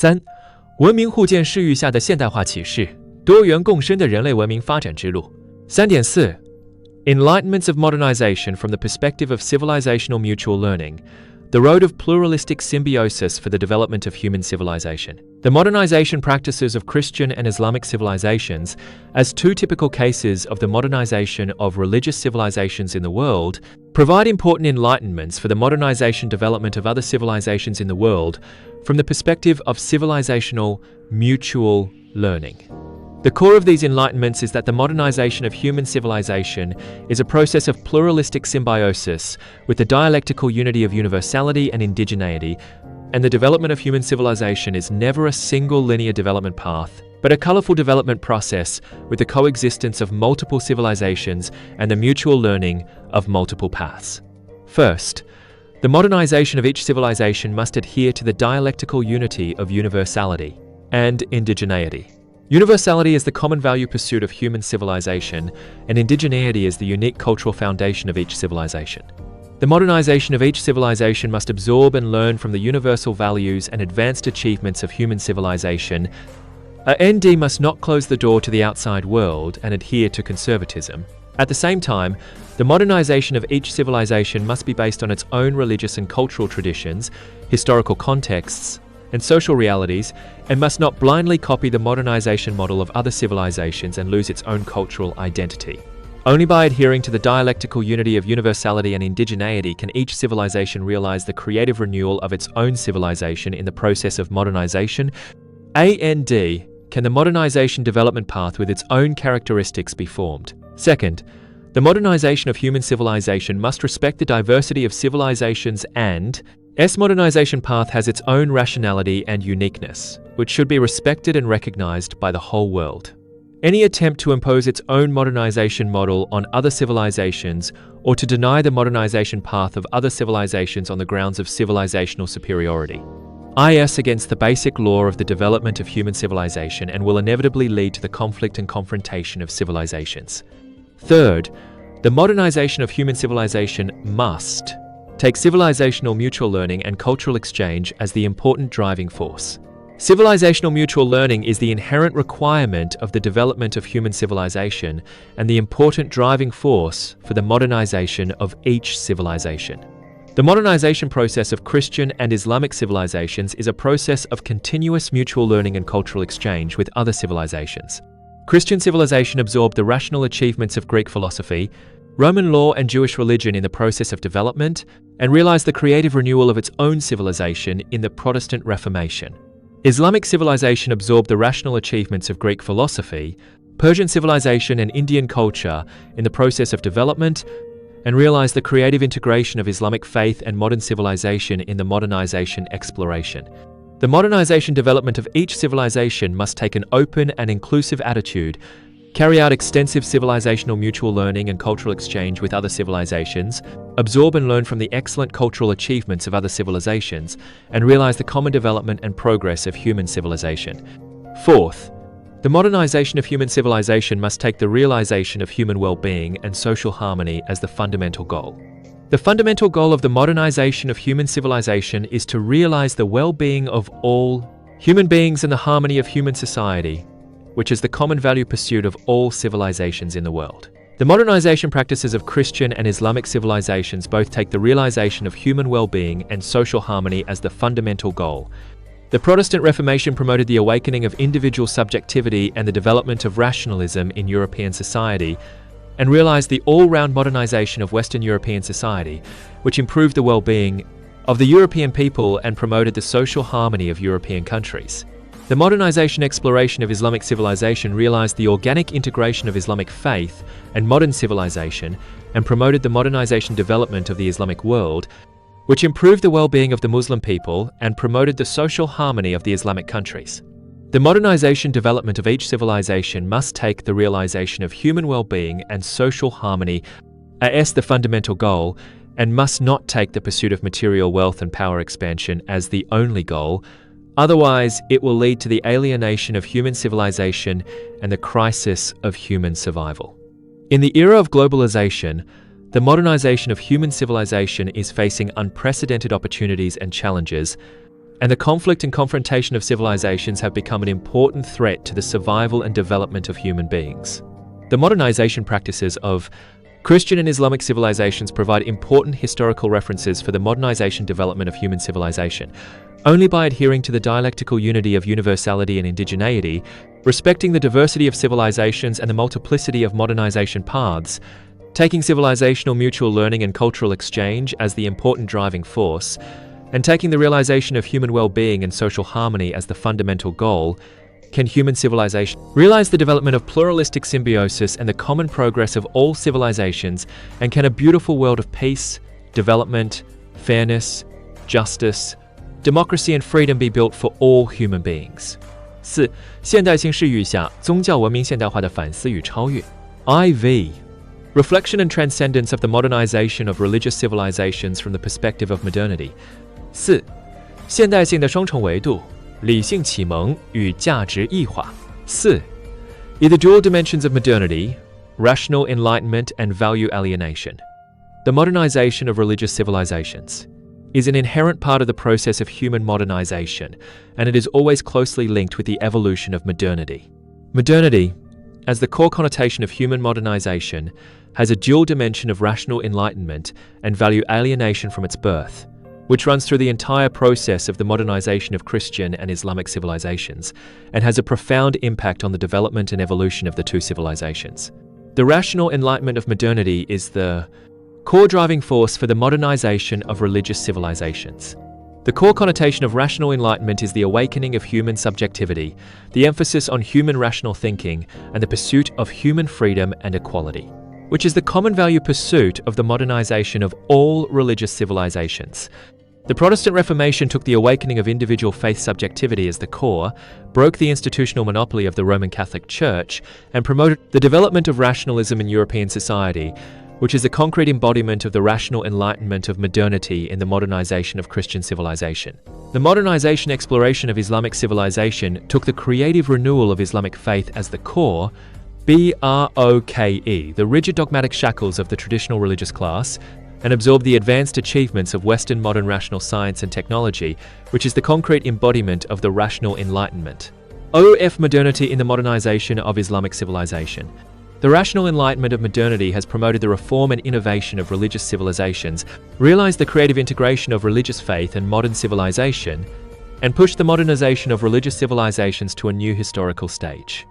3. 文明互鉴视域下的现代化启示，多元共生的人类文明发展之路。3.4 Enlightenments of modernization from the perspective of civilizational mutual learning, the road of pluralistic symbiosis for the development of human civilization. The modernization practices of Christian and Islamic civilizations, as two typical cases of the modernization of religious civilizations in the world, provide important enlightenments for the modernization development of other civilizations in the world from the perspective of civilizational mutual learning. The core of these enlightenments is that the modernization of human civilization is a process of pluralistic symbiosis with the dialectical unity of universality and indigeneity, and the development of human civilization is never a single linear development path, but a colorful development process with the coexistence of multiple civilizations and the mutual learning of multiple paths. First, the modernization of each civilization must adhere to the dialectical unity of universality and indigeneity. Universality is the common value pursuit of human civilization, and indigeneity is the unique cultural foundation of each civilization. The modernization of each civilization must absorb and learn from the universal values and advanced achievements of human civilization. ND must not close the door to the outside world and adhere to conservatism. At the same time, the modernization of each civilization must be based on its own religious and cultural traditions, historical contexts, and social realities, and must not blindly copy the modernization model of other civilizations and lose its own cultural identity. Only by adhering to the dialectical unity of universality and indigeneity can each civilization realize the creative renewal of its own civilization in the process of modernization. AND can the modernization development path with its own characteristics be formed. Second, the modernization of human civilization must respect the diversity of civilizations, and modernization path has its own rationality and uniqueness, which should be respected and recognized by the whole world. Any attempt to impose its own modernization model on other civilizations or to deny the modernization path of other civilizations on the grounds of civilizational superiority is against the basic law of the development of human civilization and will inevitably lead to the conflict and confrontation of civilizations. Third, the modernization of human civilization must take civilizational mutual learning and cultural exchange as the important driving force. Civilizational mutual learning is the inherent requirement of the development of human civilization and the important driving force for the modernization of each civilization. The modernization process of Christian and Islamic civilizations is a process of continuous mutual learning and cultural exchange with other civilizations. Christian civilization absorbed the rational achievements of Greek philosophy, Roman law and Jewish religion in the process of development, and realized the creative renewal of its own civilization in the Protestant Reformation. Islamic civilization absorbed the rational achievements of Greek philosophy, Persian civilization and Indian culture in the process of development, and realized the creative integration of Islamic faith and modern civilization in the modernization exploration. The modernization development of each civilization must take an open and inclusive attitude, carry out extensive civilizational mutual learning and cultural exchange with other civilizations, absorb and learn from the excellent cultural achievements of other civilizations, and realize the common development and progress of human civilization. Fourth, the modernization of human civilization must take the realization of human well-being and social harmony as the fundamental goal. The fundamental goal of the modernization of human civilization is to realize the well-being of all human beings and the harmony of human society, which is the common value pursuit of all civilizations in the world. The modernization practices of Christian and Islamic civilizations both take the realization of human well-being and social harmony as the fundamental goal. The Protestant Reformation promoted the awakening of individual subjectivity and the development of rationalism in European society, and realized the all-round modernization of Western European society, which improved the well-being of the European people and promoted the social harmony of European countries. The modernization exploration of Islamic civilization realized the organic integration of Islamic faith and modern civilization and promoted the modernization development of the Islamic world, which improved the well-being of the Muslim people and promoted the social harmony of the Islamic countries. The modernization development of each civilization must take the realization of human well-being and social harmony as the fundamental goal, and must not take the pursuit of material wealth and power expansion as the only goal. Otherwise, it will lead to the alienation of human civilization and the crisis of human survival. In the era of globalization, the modernization of human civilization is facing unprecedented opportunities and challenges. and the conflict and confrontation of civilizations have become an important threat to the survival and development of human beings. The modernization practices of Christian and Islamic civilizations provide important historical references for the modernization development of human civilization. Only by adhering to the dialectical unity of universality and indigeneity, respecting the diversity of civilizations and the multiplicity of modernization paths, taking civilizational mutual learning and cultural exchange as the important driving force, and taking the realization of human well-being and social harmony as the fundamental goal, can human civilization realize the development of pluralistic symbiosis and the common progress of all civilizations, and can a beautiful world of peace, development, fairness, justice, democracy and freedom be built for all human beings. 4. 现代性视域下宗教文明现代化的反思与超越 IV Reflection and transcendence of the modernization of religious civilizations from the perspective of modernity. 4. 现代性的双重维度理性启蒙与价值异化 4. In the dual dimensions of modernity, rational enlightenment and value alienation. The modernization of religious civilizations is an inherent part of the process of human modernization, and it is always closely linked with the evolution of modernity. Modernity, as the core connotation of human modernization, has a dual dimension of rational enlightenment and value alienation from its birth, which runs through the entire process of the modernization of Christian and Islamic civilizations, and has a profound impact on the development and evolution of the two civilizations. The rational enlightenment of modernity is the core driving force for the modernization of religious civilizations. The core connotation of rational enlightenment is the awakening of human subjectivity, the emphasis on human rational thinking, and the pursuit of human freedom and equality, which is the common value pursuit of the modernization of all religious civilizations. The Protestant Reformation took the awakening of individual faith subjectivity as the core, broke the institutional monopoly of the Roman Catholic Church, and promoted the development of rationalism in European society, which is a concrete embodiment of the rational enlightenment of modernity in the modernization of Christian civilization. The modernization exploration of Islamic civilization took the creative renewal of Islamic faith as the core, BROKE, the rigid dogmatic shackles of the traditional religious class, and absorbed the advanced achievements of Western modern rational science and technology, which is the concrete embodiment of the rational enlightenment. OF modernity in the modernization of Islamic civilization. The rational enlightenment of modernity has promoted the reform and innovation of religious civilizations, realized the creative integration of religious faith and modern civilization, and pushed the modernization of religious civilizations to a new historical stage.